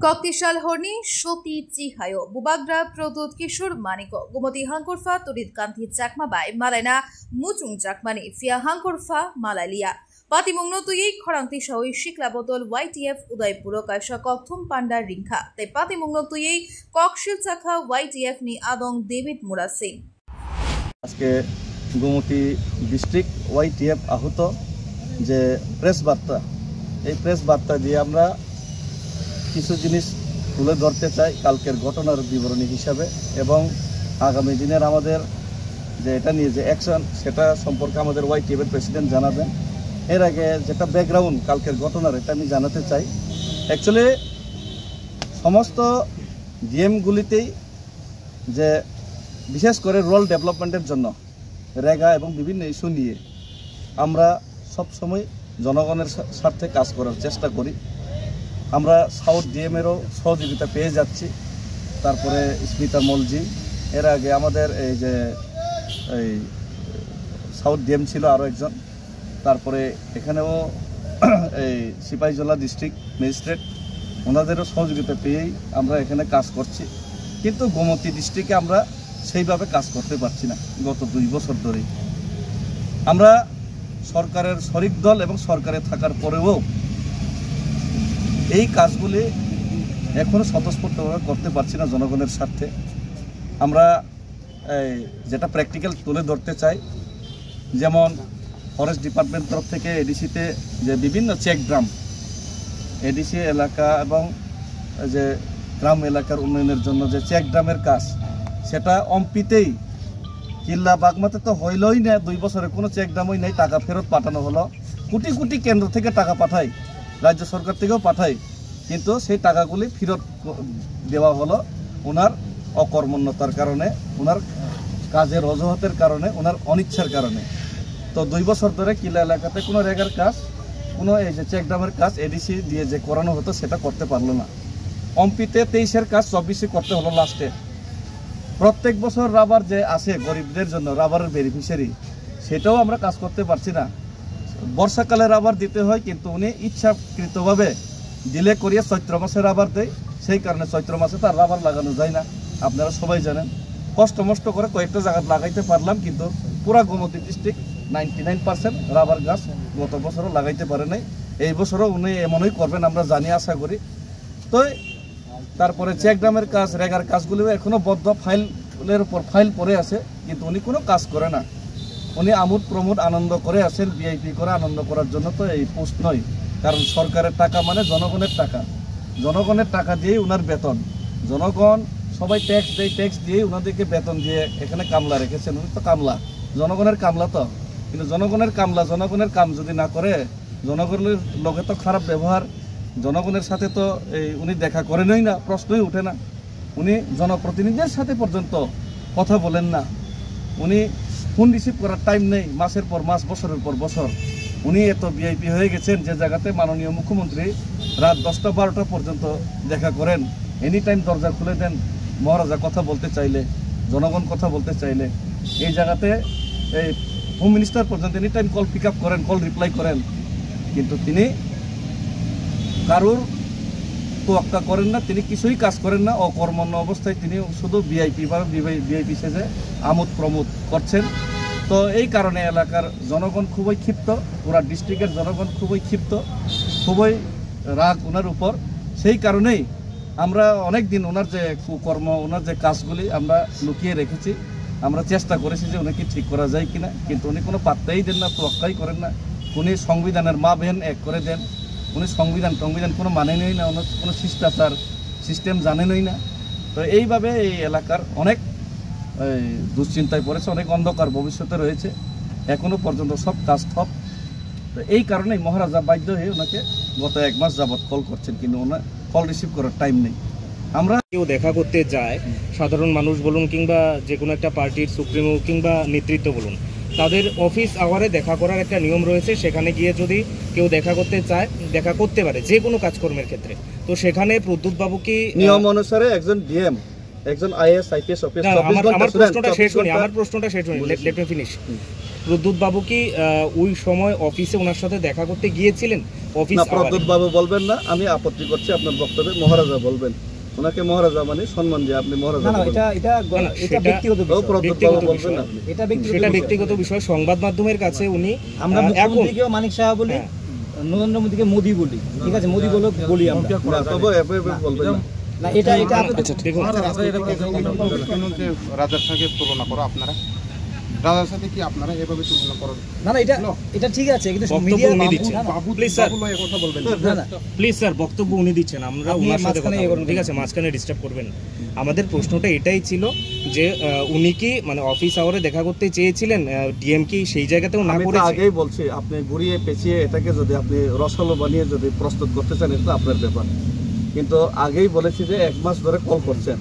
Koktisal Horni, Shoti Chihayo, Bubagra, Protut Kishur Maniko, Gumoti Hankurfa, Turit Kanti Chakma by Malena, Mutung Chakmani, Fia Hankurfa, Malalia. Patimungno to Ye, Koranti Shawi, Shiklabotol, YTF, Udaipuro, Kaisha Koktum Panda Rinka, the Patimungno to Ye, Kokshil Chaka, YTF ni Adong David Murasi. আজকে Gomti district YTF আহত যে press বার্তা এই press বার্তা দিয়ে আমরা কিছু জিনিস তুলে ধরতে চাই কালকের ঘটনার বিবরণী হিসাবে এবং আগামী দিনের আমাদের যে এটা নিয়ে যে অ্যাকশন সেটা সম্পর্কে আমাদের ওয়াইটিএফ এর প্রেসিডেন্ট জানাবেন। এর আগে যেটা ব্যাকগ্রাউন্ড কালকের ঘটনার এটা আমি জানাতে চাই। অ্যাকচুয়ালি সমস্ত ডিএমগুলিতেই যে বিশেষ করে রুরাল ডেভেলপমেন্টের জন্য রেগা এবং বিভিন্ন ইস্যু নিয়ে আমরা সব সময় জনগণের স্বার্থে কাজ করার চেষ্টা করি। আমরা সাউথ ডিএমেরও সহযোগিতা পেয়ে যাচ্ছি। তারপরে স্মিতা মলজি, এর আগে আমাদের এই যে এই সাউথ ডিএম ছিল আরও একজন, তারপরে এখানেও এই সিপাহীজলা ডিস্ট্রিক্ট ম্যাজিস্ট্রেট, ওনাদেরও সহযোগিতা পেয়েই আমরা এখানে কাজ করছি। কিন্তু গোমতী ডিস্ট্রিক্টে আমরা সেইভাবে কাজ করতে পারছি না। গত 2 বছর ধরেই আমরা সরকারের শরিক দল এবং সরকারে থাকার পরেও এই কাজগুলি এখনও স্বতঃস্ফূর্তভাবে করতে পারছি না জনগণের স্বার্থে। আমরা যেটা প্র্যাকটিক্যাল তুলে ধরতে চাই, যেমন ফরেস্ট ডিপার্টমেন্ট তরফ থেকে এডিসিতে যে বিভিন্ন চেক ড্রাম এডিসি এলাকা এবং যে গ্রাম এলাকার উন্নয়নের জন্য যে চেক ড্রামের কাজ সেটা অম্পিতেই কিল্লা বাগমাতে তো হইলই না, 2 বছরে কোনো চেক ড্রামই নেই, টাকা ফেরত পাঠানো হলো। কোটি কোটি কেন্দ্র থেকে টাকা পাঠায়, রাজ্য সরকার থেকেও পাঠায়, কিন্তু সেই টাকাগুলি ফেরত দেওয়া হলো ওনার অকর্মণ্যতার কারণে, ওনার কাজের অজুহাতের কারণে, ওনার অনিচ্ছার কারণে। তো 2 বছর ধরে কিল্লা এলাকাতে কোনো রেগার কাজ, কোনো এই যে চেক ড্রামের কাজ এডিসি দিয়ে যে করানো হতো সেটা করতে পারলো না। অম্পিতে 23-এর কাজ 24-এ করতে হলো লাস্টে। প্রত্যেক বছর রাবার যে আসে গরিবদের জন্য রাবারের বেনিফিশিয়ারি, সেটাও আমরা কাজ করতে পারছি না। বর্ষাকালে রাবার দিতে হয়, কিন্তু উনি ইচ্ছাকৃতভাবে ডিলে করিয়ে চৈত্র মাসে রাবার দেয়, সেই কারণে চৈত্র মাসে তার রাবার লাগানো যায় না। আপনারা সবাই জানেন, কষ্ট মষ্ট করে কয়েকটা জায়গা লাগাইতে পারলাম, কিন্তু পুরা গোমতী ডিস্ট্রিক্ট 99% রাবার গাছ গত বছরও লাগাইতে পারে নাই। এই বছরও উনি এমনই করবেন আমরা জানি, আশা করি। তো তারপরে চেক ড্রামের কাজ, রেগার কাজগুলিও এখনও বদ্ধ ফাইলের উপর ফাইল পড়ে আছে, কিন্তু উনি কোনো কাজ করে না। উনি আমোদ প্রমোদ আনন্দ করে আছেন, ভিআইপি করে আনন্দ করার জন্য তো এই পোস্ট নয়। কারণ সরকারের টাকা মানে জনগণের টাকা, জনগণের টাকা দিয়েই ওনার বেতন, জনগণ সবাই ট্যাক্স দেয়, ট্যাক্স দিয়েই ওনাদেরকে বেতন দিয়ে এখানে কামলা রেখেছেন। উনি তো কামলা, জনগণের কামলা তো। কিন্তু জনগণের কামলা, জনগণের কাম যদি না করে, জনগণের লোকে তো খারাপ ব্যবহার, জনগণের সাথে তো উনি দেখা করেনই না, প্রশ্নই উঠে না। উনি জনপ্রতিনিধিদের সাথে পর্যন্ত কথা বলেন না। উনি ফোন রিসিভ করার টাইম নেই, মাসের পর মাস, বছরের পর বছর। উনি এত ভিআইপি হয়ে গেছেন যে জায়গাতে মাননীয় মুখ্যমন্ত্রী রাত 10টা-12টা পর্যন্ত দেখা করেন, এনি টাইম দরজা খুলে দেন মহারাজা কথা বলতে চাইলে, জনগণ কথা বলতে চাইলে। এই জায়গাতে এই হোম মিনিস্টার পর্যন্ত any time call pick up করেন, কল রিপ্লাই করেন, কিন্তু তিনি কারোর তোয়াক্কা করেন না, তিনি কিছুই কাজ করেন না। অকর্মণ্য অবস্থায় তিনি শুধু ভিআইপি বা ভিআইপি সেজে আমোদ প্রমোদ করছেন। তো এই কারণে এলাকার জনগণ খুবই ক্ষিপ্ত, পুরা ডিস্ট্রিক্টের জনগণ খুবই ক্ষিপ্ত, খুবই রাগ ওনার উপর। সেই কারণেই আমরা অনেক দিন ওনার যে কুকর্ম, ওনার যে কাজগুলি আমরা লুকিয়ে রেখেছি। আমরা চেষ্টা করেছি যে উনাকে ঠিক করা যায় কিনা, কিন্তু উনি কোনো পাত্তাই দেন না, তোয়াক্কাই করেন না। উনি সংবিধানের মা বেন এক করে দেন। উনি সংবিধান কোনো মানেনই না, ওনার কোনো শিষ্টাচার সিস্টেম জানেনই না। তো এইভাবে এই এলাকার অনেক দুশ্চিন্তায় পড়েছে, অনেক অন্ধকার ভবিষ্যতে রয়েছে, এখনও পর্যন্ত সব কাজ ঠপ। তো এই কারণেই মহারাজা বাধ্য হয়ে ওনাকে গত 1 মাস যাবৎ কল করছেন, কিন্তু ওনার কল রিসিভ করার টাইম নেই। আমরা কেউ দেখা করতে যায়, সাধারণ মানুষ বলুন কিংবা যে কোনো একটা পার্টির সুপ্রিমো কিংবা নেতৃত্ব বলুন, তাদের অফিস আওয়ারে দেখা করার একটা নিয়ম রয়েছে। সেখানে গিয়ে যদি কেউ দেখা করতে চায়, দেখা করতে পারে যে কোনো কাজকর্মের ক্ষেত্রে। তো সেখানে প্রদ্যুৎ বাবু কি নিয়ম অনুসারে একজন ডিএম, একজন আইএস আইপিএস অফিসার, আমার প্রশ্নটা শেষ হয়নি, লেট মি ফিনিশ। প্রদ্যুৎ বাবু কি ওই সময় অফিসে ওনার সাথে দেখা করতে গিয়েছিলেন? অফিস না, প্রদ্যুৎ বাবু বলবেন না, আমি আপত্তি করছি আপনার বক্তব্যে। মহারাজা বলবেন, ওনাকে মহারাজা মানে সম্মান দিয়ে আপনি মহারাজা বলবেন। এটা ব্যক্তিগত বিষয়, প্রদ্যুৎ বাবু বলবেন না আপনি। সেটা ব্যক্তিগত বিষয়। সংবাদ মাধ্যমের কাছে উনি আমরা মুখ্যমন্ত্রীকেও মানিক সাহা বলি, নরেন্দ্র মোদীকে মোদি বলি, ঠিক আছে, মোদি বলি আমরা, না, তবে এভাবে বলবেন না। না এটা দেখুন, রাজার সঙ্গে তুলনা করো আপনারা, রাজার সাথে কি আপনারা এভাবে তুলনা করো? না এটা ঠিক আছে, কিন্তু বক্তব্য উনি দিচ্ছেন। প্লিজ স্যার, কথা বলবেন না প্লিজ স্যার, বক্তব্য উনি দিচ্ছেন, আমরা ওনার সাথে কথা বলবো, ঠিক আছে? মাঝখানে ডিস্টার্ব করবেন না। আমাদের প্রশ্নটা এটাই ছিল যে উনি কি মানে অফিস আওয়ারে দেখা করতে চেয়েছিলেন, ডিএম কি সেই জায়গাতেও না আমি তো করেছে? আগেই বলছি, আপনি ঘুরিয়ে পেঁচিয়ে এটাকে যদি আপনি রসালো বানিয়ে যদি প্রস্তুত করতে চান, এটা আপনার ব্যাপার। কিন্তু আগেই বলেছি যে 1 মাস ধরে কল করছেন,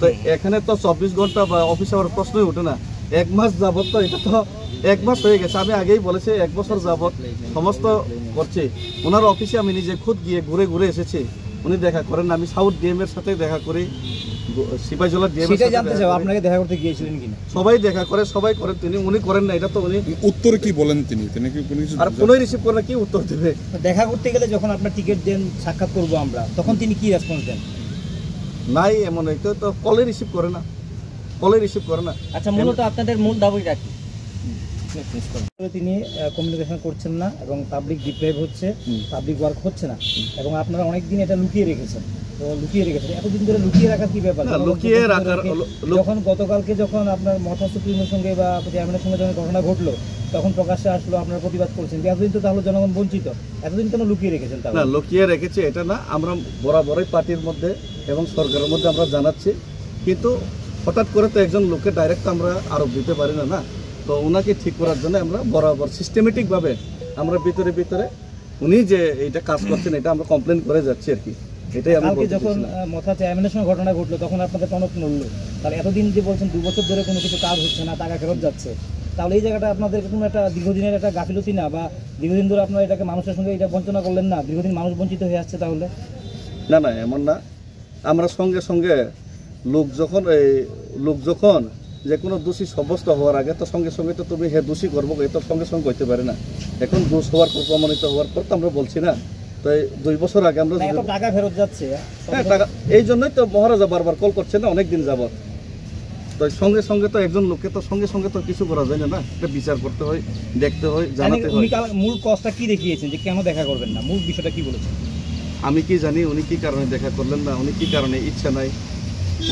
তো এখানে তো 24 ঘন্টা বা অফিস আওয়ার প্রশ্নই ওঠে না। 1 মাস যাবত তো, এটা তো 1 মাস হয়ে গেছে। আমি আগেই বলেছি 1 বছর যাবত সমস্ত করছি। ওনার অফিসে আমি নিজে খুদ গিয়ে ঘুরে এসেছি, উনি দেখা করেন। আমি সাউথ ডিএম এর সাথে দেখা করি, সিপাহীজলা ডিএম এর সাথে জানতে চাও আপনাকে দেখা করতে গিয়েছিলেন কিনা। সবাই দেখা করে, সবাই করেন, উনি করেন না। এটা তো উনি উত্তর কি বলেন, তিনি কি কোনো কিছু আর কোনোই রিসিভ করে না, কি উত্তর দেবে? দেখা করতে গেলে যখন আপনার টিকিট দেন, সাক্ষাৎ করবো আমরা, তখন তিনি কি রেসপন্স দেন? নাই, এমন তো কলে রিসিভ করে না, কলে রিসিভ করে না। আচ্ছা, মূলত আপনাদের মূল দাবিটা কি? তিনি কমিউনিকেশন করছেন না এবং পাবলিক ডিপ্রাইভ হচ্ছে, পাবলিক ওয়ার্ক হচ্ছে না, এবং আপনারা অনেকদিন এটা লুকিয়ে রেখেছেন। তো লুকিয়ে রেখেছেন, এতদিন ধরে লুকিয়ে রাখার কি ব্যাপার? লুকিয়ে রাখার যখন গতকালকে যখন আপনার মথা সুপ্রিমের সঙ্গে বা চেয়ারম্যানের সঙ্গে যখন ঘটনা ঘটলো, তখন প্রকাশ্যে আসলো, আপনারা প্রতিবাদ করছেন। এতদিন তো তাহলে জনগণ বঞ্চিত, এতদিন কেন লুকিয়ে রেখেছেন? না, লুকিয়ে রেখেছে এটা না, আমরা বরাবরই পার্টির মধ্যে এবং সরকারের মধ্যে আমরা জানাচ্ছি। কিন্তু হঠাৎ করে তো একজন লোককে ডাইরেক্ট আমরা আরোপ দিতে পারি না, না। তো ওনাকে ঠিক করার জন্য আমরা বরাবর সিস্টেমেটিকভাবে আমরা ভিতরে উনি যে এইটা কাজ করছেন, এটা আমরা কমপ্লেন করে যাচ্ছি আর কি। এটাই আমি বলতে যখন মথা চেয়ারম্যানের সঙ্গে ঘটনা ঘটলো, তখন আপনাদের টনক নড়লো। তাহলে এতদিন যে বলছেন 2 বছর ধরে কোনো কিছু কাজ হচ্ছে না, টাকা ফেরত যাচ্ছে, তাহলে এই জায়গাটা আপনাদের কোনো একটা দীর্ঘদিনের একটা গাফিলতি না? বা দীর্ঘদিন ধরে আপনারা এটাকে মানুষের সঙ্গে এটা বঞ্চনা করলেন না? দীর্ঘদিন মানুষ বঞ্চিত হয়ে আসছে তাহলে? না, এমন না। আমরা সঙ্গে লোক যখন যে কোনো দোষী সাব্যস্ত হওয়ার আগে তো সঙ্গে তো তুমি দোষী করবো, এ তো সঙ্গে হইতে পারে না। এখন দোষ হওয়ার পর, প্রমাণিত হওয়ার পর তো আমরা বলছি না। তো 2 বছর আগে আমরা টাকা ফেরত যাচ্ছে, হ্যাঁ টাকা, এই জন্যই তো মহারাজা বারবার কল করছে না অনেকদিন যাবত। তো সঙ্গে তো একজন লোককে তো সঙ্গে তো কিছু করা যায় না, এটা বিচার করতে হয়, দেখতে হয়, জানাতে হয়। মূল কজটা কি দেখিয়েছেন যে কেন দেখা করবেন না? মূল বিষয়টা কি বলেছেন? আমি কি জানি উনি কি কারণে দেখা করলেন না, উনি কি কারণে ইচ্ছা নাই।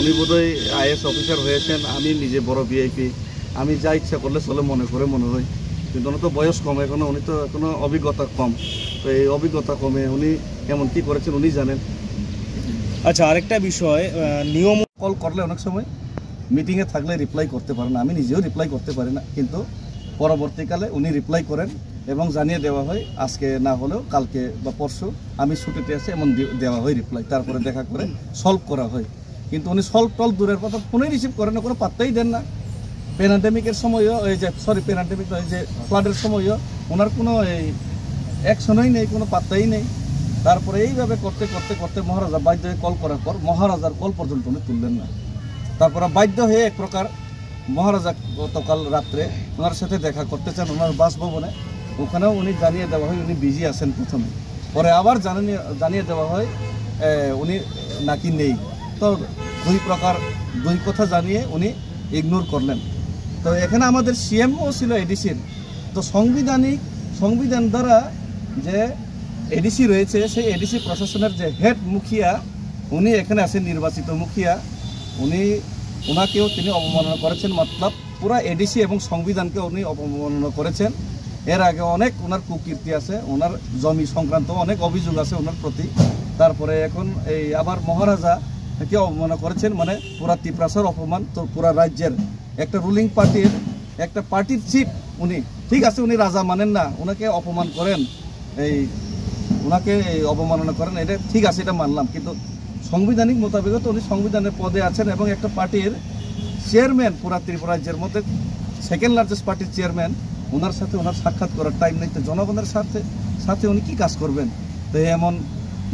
উনি বোধহয় আইএস অফিসার হয়েছেন, আমি নিজে বড় ভিআইপি, আমি যা ইচ্ছা করলে চলে মনে হয়। কিন্তু ওনার তো বয়স কম এখনো, উনি তো এখনো অভিজ্ঞতা কম। তো এই অভিজ্ঞতা কমে উনি এমন কি করেছেন উনি জানেন। আচ্ছা, আরেকটা বিষয়, নিয়ম কল করলে অনেক সময় মিটিংয়ে থাকলে রিপ্লাই করতে পারে না, আমি নিজেও রিপ্লাই করতে পারি না, কিন্তু পরবর্তীকালে উনি রিপ্লাই করেন এবং জানিয়ে দেওয়া হয়, আজকে না হলেও কালকে বা পরশু আমি ছুটিতে আছি এমন দেওয়া হয় রিপ্লাই, তারপরে দেখা করে সলভ করা হয়। কিন্তু উনি সলভ দূরের কথা, ফোনেই রিসিভ করেন না, কোনো পাত্তাই দেন না। প্যান্ডেমিকের সময়ও প্যান্ডেমিক এই যে ফ্লাডের সময়ও ওনার কোনো এই অ্যাকশনই নেই, কোনো পাত্তাই নেই। তারপরে এইভাবে করতে মহারাজা বাধ্য হয়ে কল করার পর মহারাজার কল পর্যন্ত উনি তুললেন না। তারপরে বাধ্য হয়ে এক প্রকার মহারাজা গতকাল রাত্রে ওনার সাথে দেখা করতে চান ওনার বাসভবনে, ওখানেও উনি জানিয়ে দেওয়া হয় উনি বিজি আছেন প্রথমে, পরে আবার জানিয়ে দেওয়া হয় উনি নাকি নেই। তো দুই কথা জানিয়ে উনি ইগনোর করলেন। তো এখানে আমাদের সিএমও ছিল এডিসির। তো সংবিধান দ্বারা যে এডিসি রয়েছে, সেই এডিসি প্রশাসনের যে হেড মুখিয়া উনি এখানে আছেন, নির্বাচিত মুখিয়া, ওনাকেও তিনি অবমাননা করেছেন। মতলব পুরা এডিসি এবং সংবিধানকে উনি অবমাননা করেছেন। এর আগে অনেক ওনার কুকীর্তি আছে, ওনার জমি সংক্রান্ত অনেক অভিযোগ আছে ওনার প্রতি। তারপরে এখন এই আবার মহারাজা কে অবমাননা করেছেন, মানে পুরা ত্রিপুরার অপমান। তো পুরা রাজ্যের একটা রুলিং পার্টির চিফ উনি, ঠিক আছে উনি রাজা মানেন না, ওনাকে অপমান করেন, ওনাকে অবমাননা করেন, এটা ঠিক আছে, এটা মানলাম। কিন্তু সাংবিধানিক মোতাবেক তো উনি সংবিধানের পদে আছেন এবং একটা পার্টির চেয়ারম্যান, পুরা ত্রিপুরা রাজ্যের মধ্যে 2nd লার্জেস্ট পার্টির চেয়ারম্যান, ওনার সাথে ওনার সাক্ষাৎ করার টাইম নেই। তো জনগণের সাথে উনি কি কাজ করবেন? তো এমন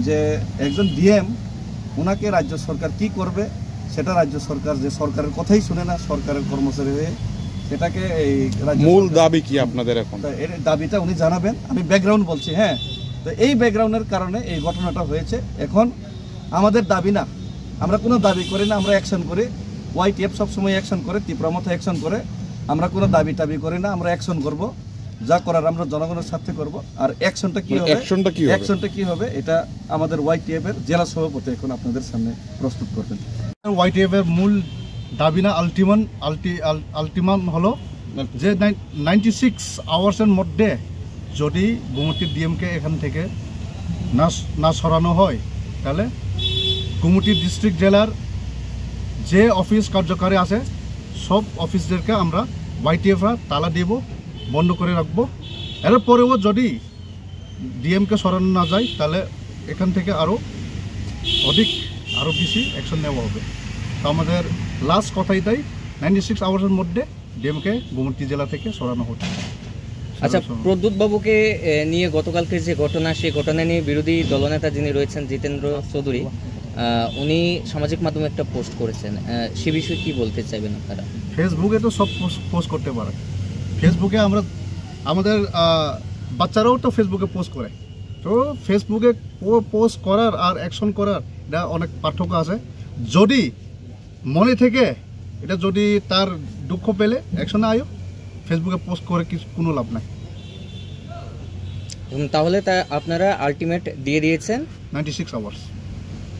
যে একজন ডিএম, ওনাকে রাজ্য সরকার কি করবে সেটা রাজ্য সরকার, যে সরকারের কথাই শুনে না, সরকারের কর্মচারী হয়ে সেটাকে এই রাজ্য মূল সরকার- দাবি কি আপনাদের এখন? তা এর দাবিটা উনি জানাবেন, আমি ব্যাকগ্রাউন্ড বলছি। হ্যাঁ, তো এই ব্যাকগ্রাউন্ডের কারণে এই ঘটনাটা হয়েছে। এখন আমাদের দাবি না, আমরা কোনো দাবি করি না, আমরা অ্যাকশন করি। YTF সবসময় অ্যাকশন করে, তীব্রমতো অ্যাকশন করে। আমরা কোনো দাবি টাবি করি না, আমরা অ্যাকশন করব, যা করার আমরা জনগণের স্বার্থে করব। আর অ্যাকশনটা কি হবে, অ্যাকশনটা কি হবে এটা আমাদের YTF এর জেলা সভাপতি এখন আপনাদের সামনে প্রস্তুত করবেন। YTF এর মূল দাবি না আলটিমাম হলো যে 96 আওয়ার্সের মধ্যে যদি গুমতি ডিএমকে এখান থেকে না সরানো হয়, তাহলে গুমতি ডিস্ট্রিক্ট জেলার যে অফিস কার্যকারী আছে সব অফিসদেরকে আমরা YTFরা তালা দেব, বন্ধ করে রাখবো। এরপরেও যদি ডিএমকে সরানো না যায়, তাহলে এখান থেকে আরও বেশি অ্যাকশন নেওয়া হবে। তো আমাদের লাস্ট কথাই তাই, 96 আওয়ার্সের মধ্যে ডিএমকে গুমতি জেলা থেকে সরানো হচ্ছে। আচ্ছা, প্রদ্যুৎ বাবুকে নিয়ে গতকালকে যে ঘটনা, সেই ঘটনা নিয়ে বিরোধী দলনেতা যিনি রয়েছেন জিতেন্দ্র চৌধুরী, উনি সামাজিক মাধ্যমে একটা পোস্ট করেছেন, সে বিষয়ে কি বলতে চাইবেন আপনারা? ফেসবুকে তো সব পোস্ট করতে পারে। ফেসবুকে আমাদের বাচ্চারাও তো ফেসবুকে পোস্ট করে। তো ফেসবুকে পোস্ট করার আর অ্যাকশন করার এটা অনেক পার্থক্য আছে। যদি মনে থেকে এটা যদি তার দুঃখ পেলে অ্যাকশনে আয়ো, ফেসবুকে পোস্ট করে কোনো লাভ নাই। তাহলে তা আপনারা আলটিমেট দিয়ে দিয়েছেন 96 আওয়ার্স।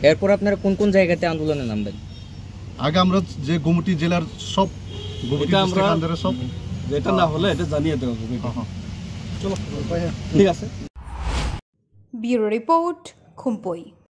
এরপর আপনারা কোন কোন জায়গাতে আন্দোলনে নামবেন? আগে আমরা যে গুমতি জেলার সব গুমতি এটা আমরা- ডিস্ট্রিক্ট আন্ডারে সব যেটা না হলে এটা জানিয়ে দেওয়া হবে। হ্যাঁ। চলো, ঠিক আছে। Bureau report, খুমপই।